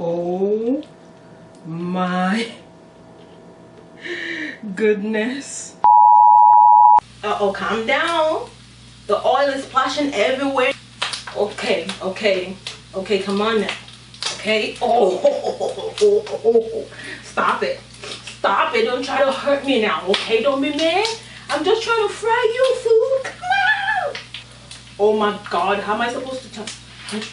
Oh my goodness. Uh-oh, calm down. The oil is splashing everywhere. Okay, come on now. Okay. Oh. Stop it. Don't try to hurt me now. Okay, don't be mad. I'm just trying to fry you food. Come on. Oh my God, how am I supposed to turn?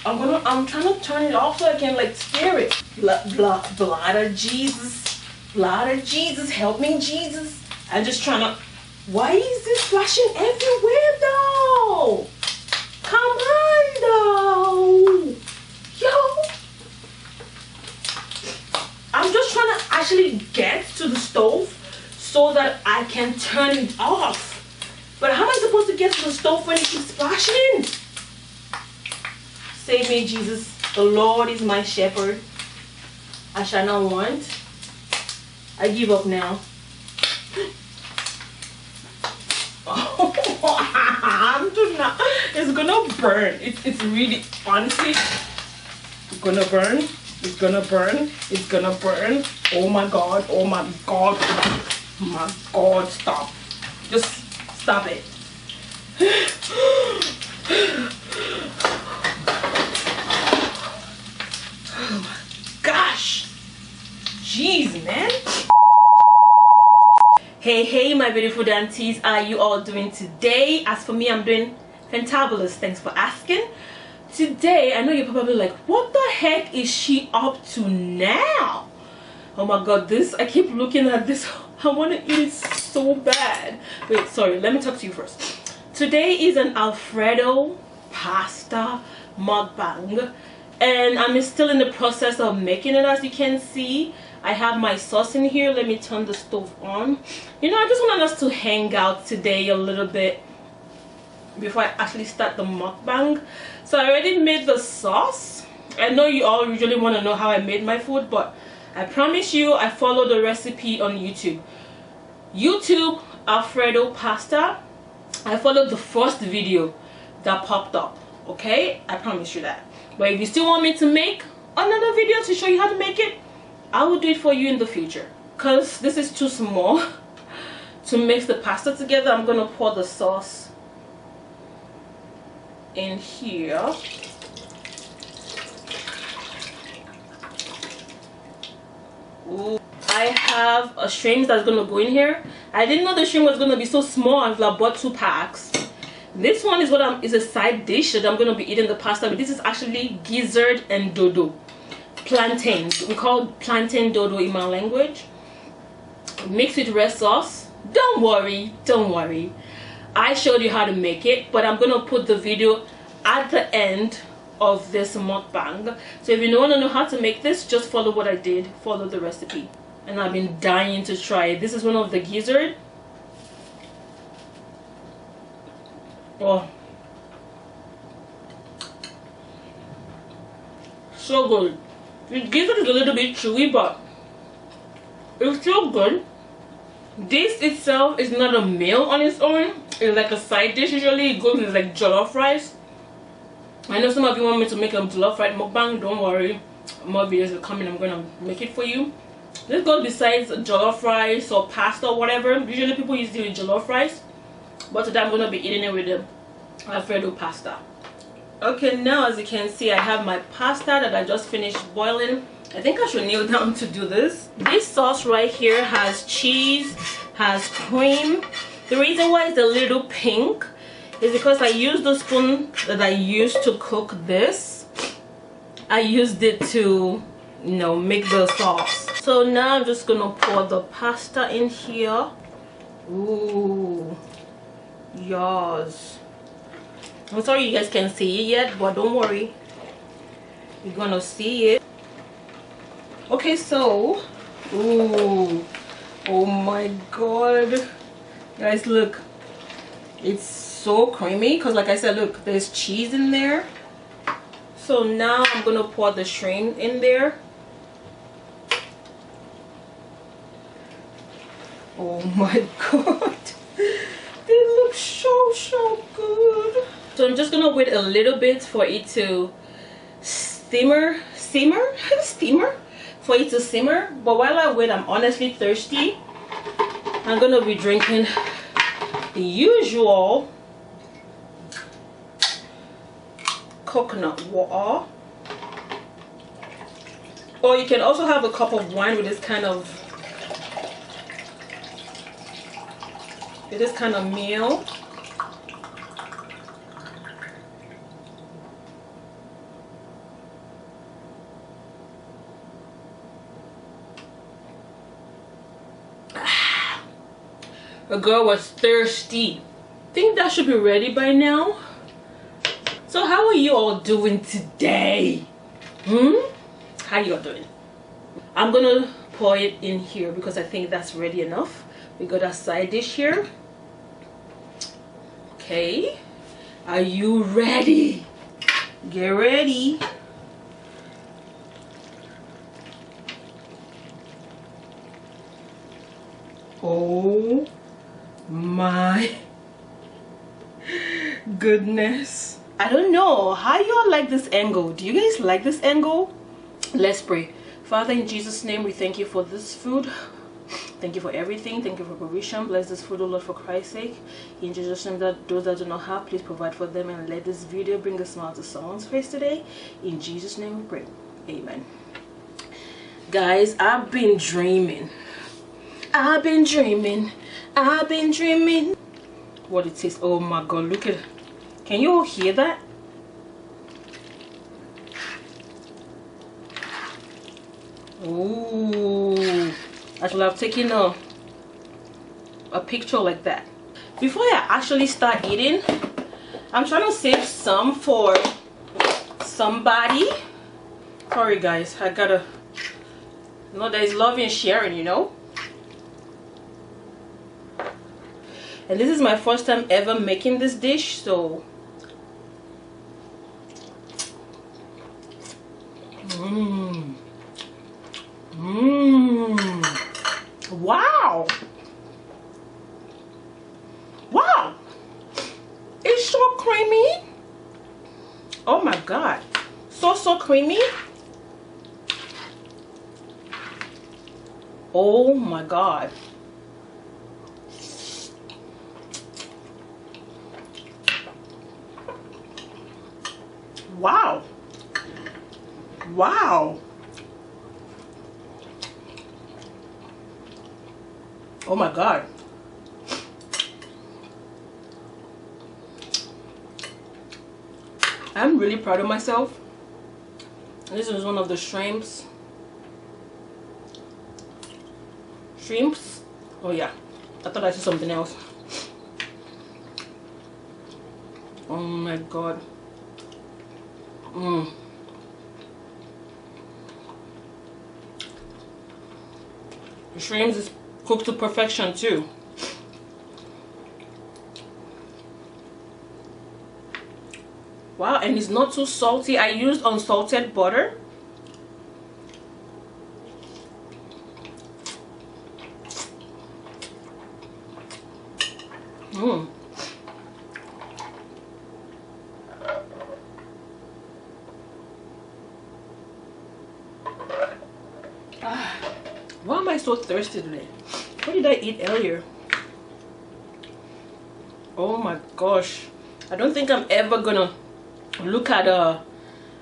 I'm trying to turn it off so I can like stir it. Blood of Jesus. Blood of Jesus. Help me, Jesus. I'm just trying to. Why is this splashing everywhere though? Come on though. Yo. I'm just trying to actually get to the stove so that I can turn it off. But how am I supposed to get to the stove when it keeps splashing? Save me, Jesus. The Lord is my shepherd. I shall not want. I give up now. Oh, I'm just not. It's gonna burn. It's really, honestly, it's gonna burn. It's gonna burn. It's gonna burn. Oh my God. Oh my God. Oh my God. Stop. Just stop it. Oh my gosh. Jeez, man. Hey my beautiful danties, how are you all doing today? As for me, I'm doing fantabulous. Thanks for asking. Today, I know you're probably like, what the heck is she up to now? Oh my God, this, I keep looking at this. I want to eat it so bad. Wait, sorry, let me talk to you first. Today is an Alfredo pasta mukbang, and I'm still in the process of making it. As you can see, I have my sauce in here. Let me turn the stove on. You know, I just wanted us to hang out today a little bit before I actually start the mukbang. So I already made the sauce. I know you all usually want to know how I made my food, but I promise you I follow the recipe on YouTube. Alfredo pasta. I followed the first video that popped up. Okay, I promise you that. But if you still want me to make another video to show you how to make it, I will do it for you in the future, because this is too small to mix the pasta together. I'm gonna pour the sauce in here. Ooh. I have a shrimp that's gonna go in here. I didn't know the shrimp was gonna be so small. I've bought 2 packs. This one is is a side dish that I'm gonna be eating the pasta, but this is actually gizzard and dodo. Plantain. We call plantain dodo in my language. Mixed with red sauce. Don't worry. I showed you how to make it, but I'm gonna put the video at the end of this mukbang. So if you want to know how to make this, just follow what I did. Follow the recipe. And I've been dying to try it. This is one of the gizzard. Oh, so good. The gizzard is a little bit chewy, but it's still good. This itself is not a meal on its own. It's like a side dish. Usually it goes with like jollof rice. I know some of you want me to make a jollof rice mukbang. Don't worry, more videos are coming. I'm gonna make it for you. This goes besides jollof rice or pasta or whatever. Usually people use it with jollof rice, but today I'm gonna be eating it with the Alfredo pasta. Okay, now as you can see, I have my pasta that I just finished boiling. I think I should kneel down to do this. This sauce right here has cheese, has cream. The reason why it's a little pink is because I used the spoon that I used to cook this. I used it to, you know, make the sauce. So now I'm just gonna pour the pasta in here. Ooh, yes. I'm sorry you guys can't see it yet, but don't worry, you're gonna see it. Okay, so, ooh, oh my God, guys, look, it's so creamy because, like I said, look, there's cheese in there. So now I'm gonna pour the shrimp in there. Oh my God, they look so good. So I'm just gonna wait a little bit for it to steamer for it to simmer. But while I wait, I'm honestly thirsty. I'm gonna be drinking the usual coconut water, or you can also have a cup of wine with this kind of meal. The girl was thirsty. I think that should be ready by now. So how are you all doing today? How you all doing? I'm gonna pour it in here because I think that's ready enough. We got a side dish here. Okay, are you ready? Get ready. Oh my goodness. I don't know how y'all like this angle. Do you guys like this angle? Let's pray. Father, in Jesus' name, we thank you for this food. Thank you for everything. Thank you for provision. Bless this food, O Lord, for Christ's sake. In Jesus' name, that those that do not have, please provide for them, and let this video bring a smile to someone's face today. In Jesus' name we pray. Amen. Guys, I've been dreaming. What it says. Oh my god, look at it. Can you all hear that? Ooh, I should have taken a picture like that. Before I actually start eating, I'm trying to save some for somebody. Sorry guys, I gotta, you know, there's love in sharing, you know. And this is my first time ever making this dish, so wow, it's so creamy. Oh my god, so creamy. Oh my god. Wow. Oh my god. I'm really proud of myself. This is one of the shrimps. Oh yeah, I thought I said something else. Oh my god. The shrimps is cooked to perfection too. Wow, and it's not too salty. I used unsalted butter. Why am I so thirsty today? What did I eat earlier? Oh my gosh. I don't think I'm ever gonna look at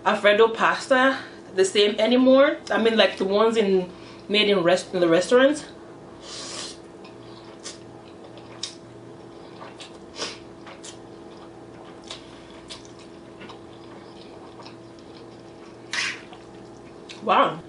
Alfredo pasta the same anymore. I mean, like the ones made in the restaurants. Wow.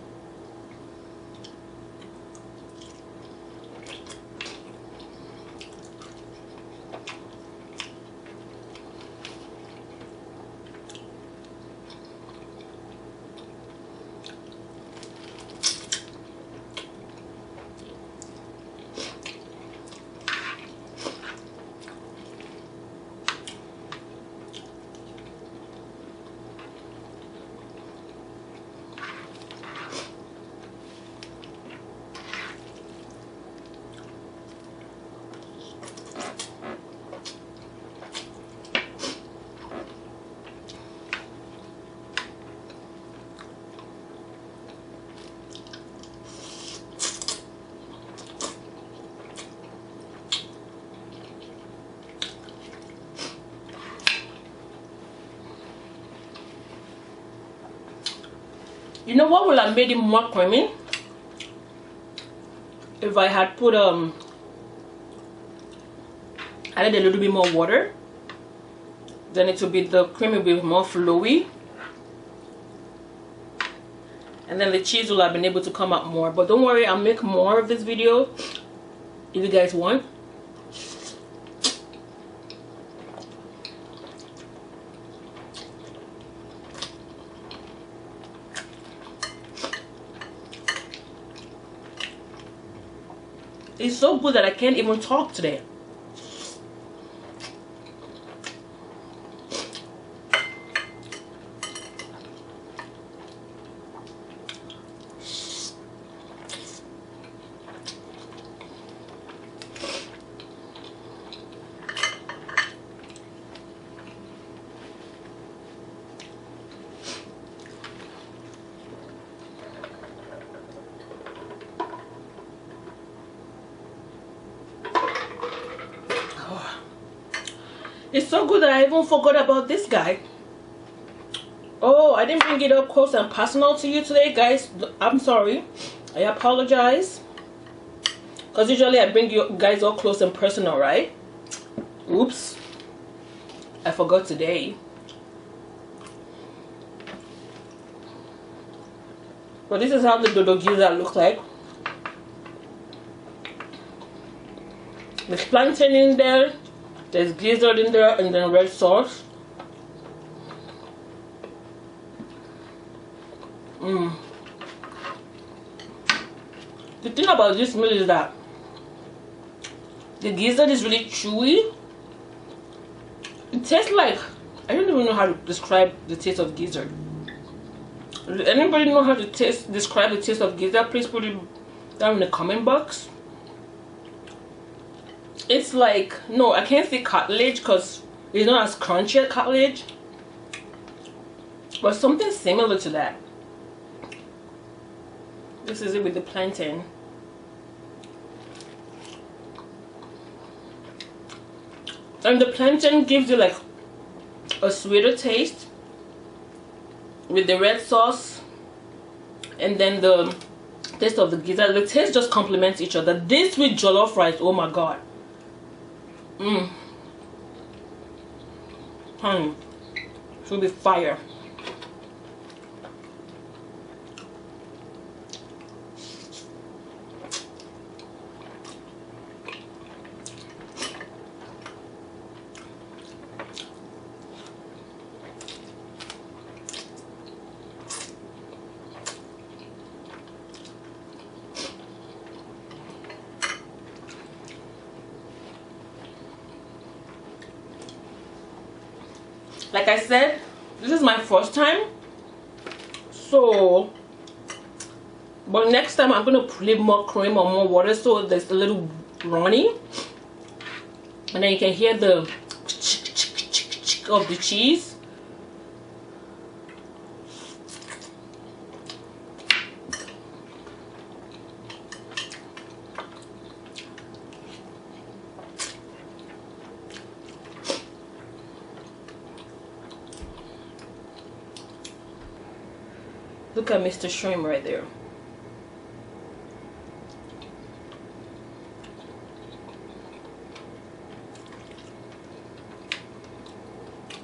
You know what would have made it more creamy? If I had put added a little bit more water, then it will be, the cream will be more flowy, and then the cheese will have been able to come out more. But don't worry, I'll make more of this video if you guys want. It's so good that I can't even talk today. It's so good that I even forgot about this guy. Oh, I didn't bring it up close and personal to you today, guys. I'm sorry. I apologize. Because usually I bring you guys all close and personal, right? Oops. I forgot today. But this is how the dodo gizzard looks like. There's plantain in there. There's gizzard in there, and then red sauce. The thing about this meal is that the gizzard is really chewy. It tastes like, I don't even know how to describe the taste of gizzard. Does anybody know how to describe the taste of gizzard? Please put it down in the comment box. It's like, no, I can't say cartilage because it's not as crunchy as cartilage, but something similar to that. This is it with the plantain. And the plantain gives you like a sweeter taste with the red sauce, and then the taste of the gizzard. The taste just complements each other. This with jollof rice, oh my god. Honey, should be fire. Like I said, this is my first time, so, but next time I'm gonna put more cream or more water so there's a little runny, and then you can hear the of the cheese. Look at Mr. Shrimp right there.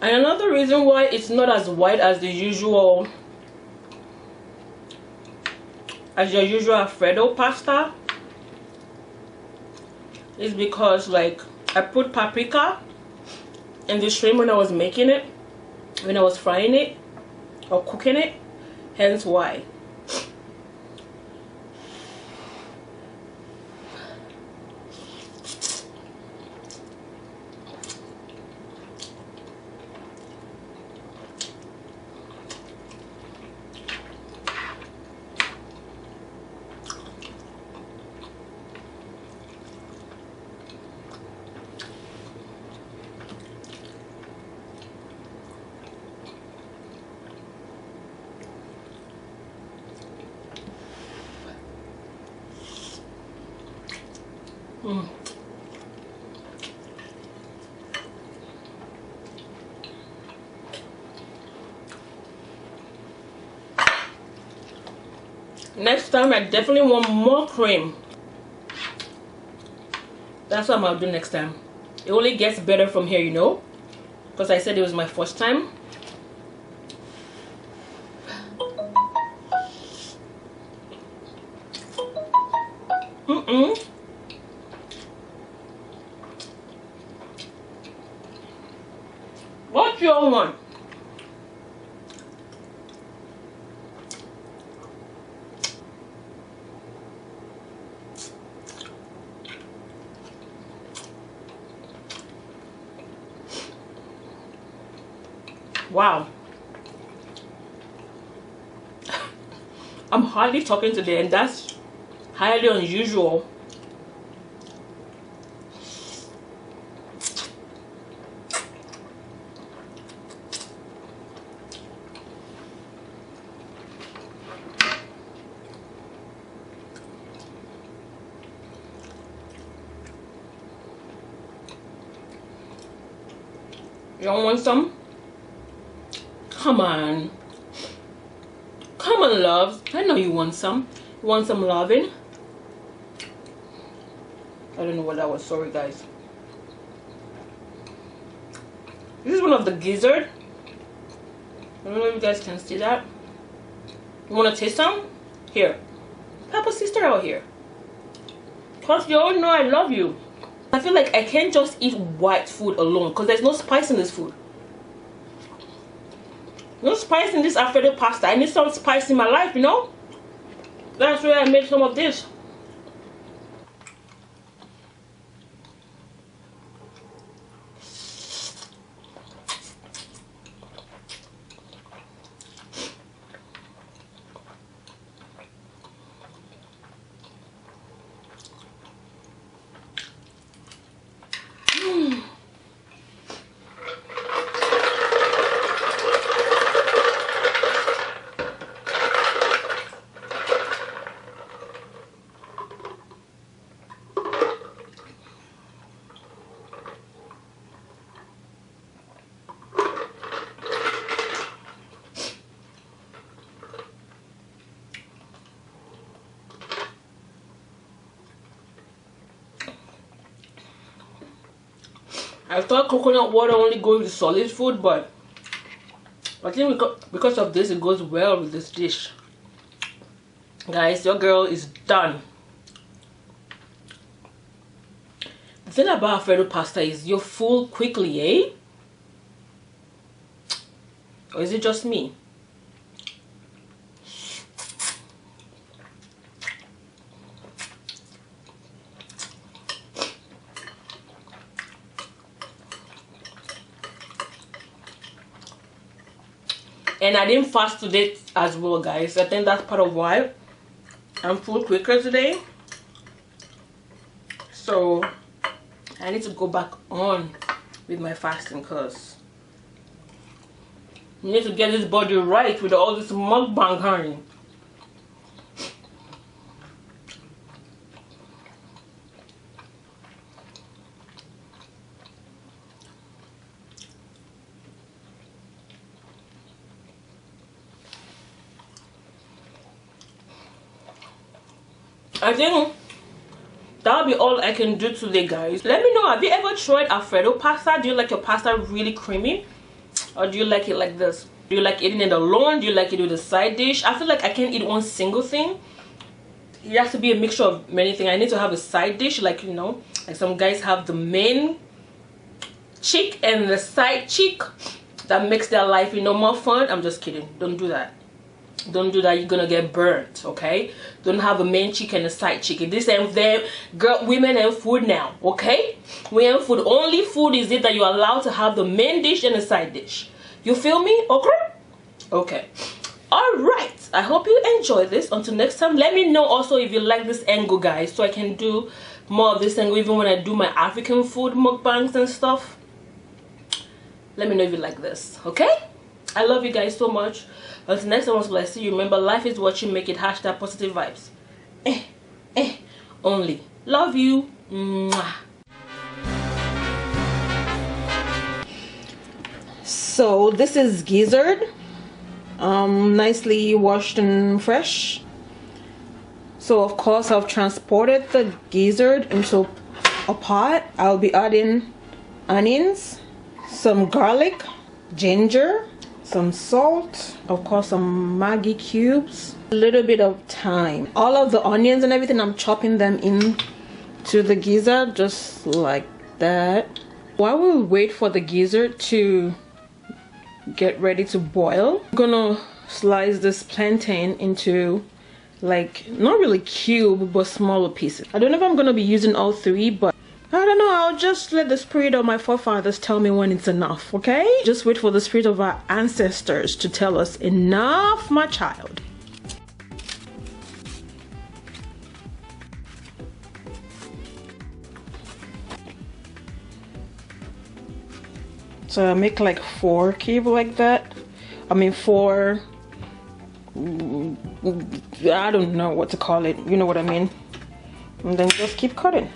And another reason why it's not as white as the usual, as your usual Alfredo pasta, is because like I put paprika in the shrimp when I was making it, when I was frying it or cooking it. Hence why. Next time I definitely want more cream. That's what I'm gonna do next time. It only gets better from here, you know, because I said it was my first time. What's your one? Wow. I'm hardly talking today, and that's highly unusual. You don't want some? Come on. Come on, loves. I know you want some. You want some loving? I don't know what that was. Sorry, guys. This is one of the gizzard. I don't know if you guys can see that. You want to taste some? Here. Help a sister out here. Because you all know I love you. I feel like I can't just eat white food alone because there's no spice in this food. No spice in this Alfredo pasta. I need some spice in my life, you know? That's why I made some of this. I thought coconut water only goes with solid food, but I think because of this, it goes well with this dish. Guys, your girl is done. The thing about Alfredo pasta is you're full quickly, eh? Or is it just me? And I didn't fast today as well, guys. I think that's part of why I'm full quicker today. So I need to go back on with my fasting because you need to get this body right with all this mukbang, honey. I think that'll be all I can do today, guys. Let me know, have you ever tried Alfredo pasta? Do you like your pasta really creamy, or do you like it like this? Do you like eating it alone? Do you like it with a side dish? I feel like I can't eat one single thing. It has to be a mixture of many things. I need to have a side dish, like, you know, like some guys have the main chick and the side chick that makes their life, you know, more fun. I'm just kidding. Don't do that. Don't do that. You're gonna get burnt, okay? Don't have a main chick and a side chicken. This and them, girl, women and food now, okay? We have food. Only food is it that you're allowed to have the main dish and the side dish. You feel me? Okay? Okay. Alright. I hope you enjoy this. Until next time, let me know also if you like this angle, guys, so I can do more of this angle even when I do my African food mukbangs and stuff. Let me know if you like this, okay? I love you guys so much. Until next time, I see you. Remember, life is what you make it. Hashtag positive vibes. Only. Love you. Mwah. So this is gizzard. Nicely washed and fresh. So of course I've transported the gizzard into a pot. I'll be adding onions, some garlic, ginger, some salt, of course some Maggi cubes, a little bit of thyme. All of the onions and everything, I'm chopping them in to the gizzard just like that. While we wait for the gizzard to get ready to boil, I'm gonna slice this plantain into, like, not really cube but smaller pieces. I don't know if I'm gonna be using all three, but I don't know, I'll just let the spirit of my forefathers tell me when it's enough, okay? Just wait for the spirit of our ancestors to tell us enough, my child. So I make like 4 cubes like that. I mean 4, I don't know what to call it, you know what I mean. And then just keep cutting.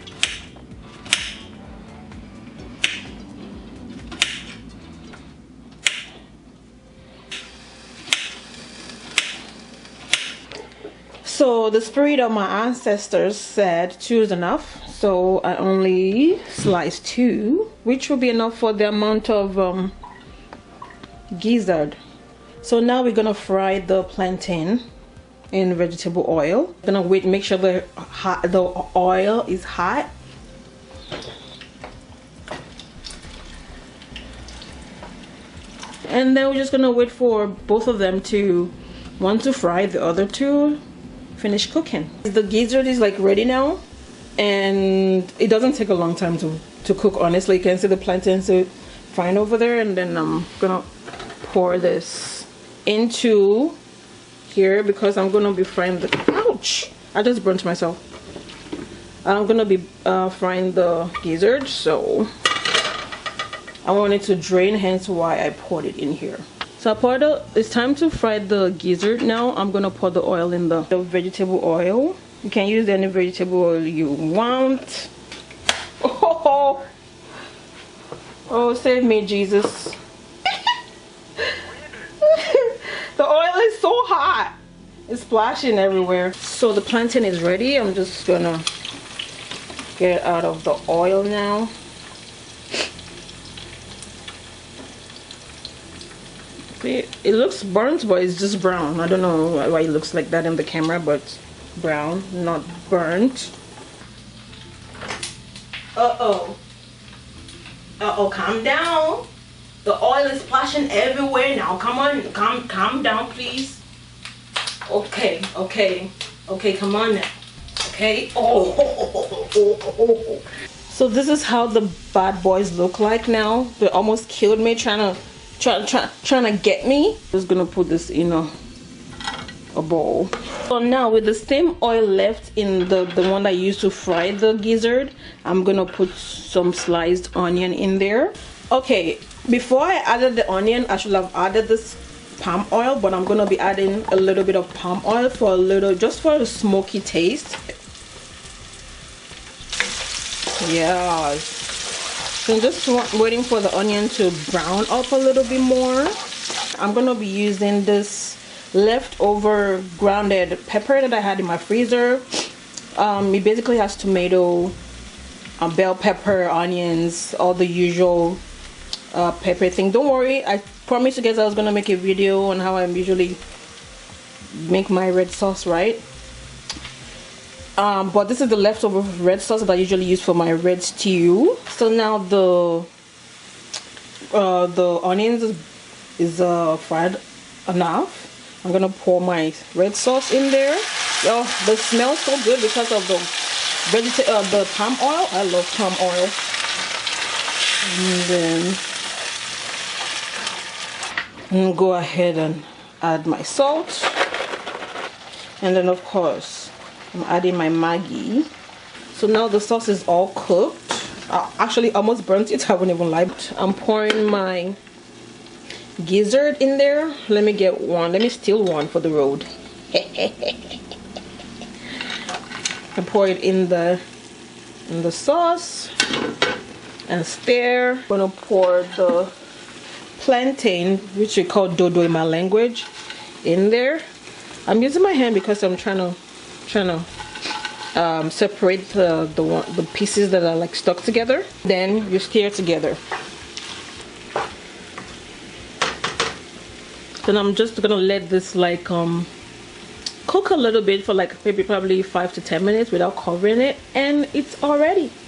So the spirit of my ancestors said 2 is enough. So I only sliced 2, which will be enough for the amount of gizzard. So now we're gonna fry the plantain in vegetable oil. Gonna wait, make sure the oil is hot. And then we're just gonna wait for both of them to, one to fry, the other to finish cooking. The gizzard is like ready now, and it doesn't take a long time to cook, honestly. You can see the plantain so fine over there, and then I'm gonna pour this into here because I'm gonna be frying the, ouch, I just burnt myself. I'm gonna be frying the gizzard, so I want it to drain, hence why I poured it in here. So I poured it, it's time to fry the gizzard now. I'm gonna pour the oil in the vegetable oil. You can use any vegetable oil you want. Oh, oh, save me, Jesus. The oil is so hot. It's splashing everywhere. So the plantain is ready. I'm just gonna get it out of the oil now. It looks burnt, but it's just brown. I don't know why it looks like that in the camera, but brown, not burnt. Uh-oh. Uh-oh, calm down. The oil is splashing everywhere now. Come on, calm down, please. Okay, come on now. Okay. Oh. So this is how the bad boys look like now. They almost killed me trying to get me. Just gonna put this in a bowl. So now with the same oil left in the one I used to fry the gizzard, I'm gonna put some sliced onion in there. Okay, before I added the onion, I should have added this palm oil, but I'm gonna be adding a little bit of palm oil for a little, just for a smoky taste. Yeah. So I'm just waiting for the onion to brown up a little bit more. I'm gonna be using this leftover grounded pepper that I had in my freezer. It basically has tomato, bell pepper, onions, all the usual pepper thing. Don't worry, I promised you guys I was gonna make a video on how I usually make my red sauce, right? But this is the leftover red sauce that I usually use for my red stew. So now the onions is fried enough. I'm gonna pour my red sauce in there. Oh, the smells so good because of the palm oil. I love palm oil. And then I'm gonna go ahead and add my salt, and then of course I'm adding my Maggi. So now the sauce is all cooked. I actually almost burnt it, I wouldn't even lie. I'm pouring my gizzard in there. Let me steal one for the road. I pour it in the sauce and stir. I'm gonna pour the plantain, which we call dodo in my language, in there. I'm using my hand because I'm trying to trying to separate the pieces that are like stuck together. Then you stir together. Then I'm just gonna let this like cook a little bit for like maybe probably 5 to 10 minutes without covering it, and it's all ready.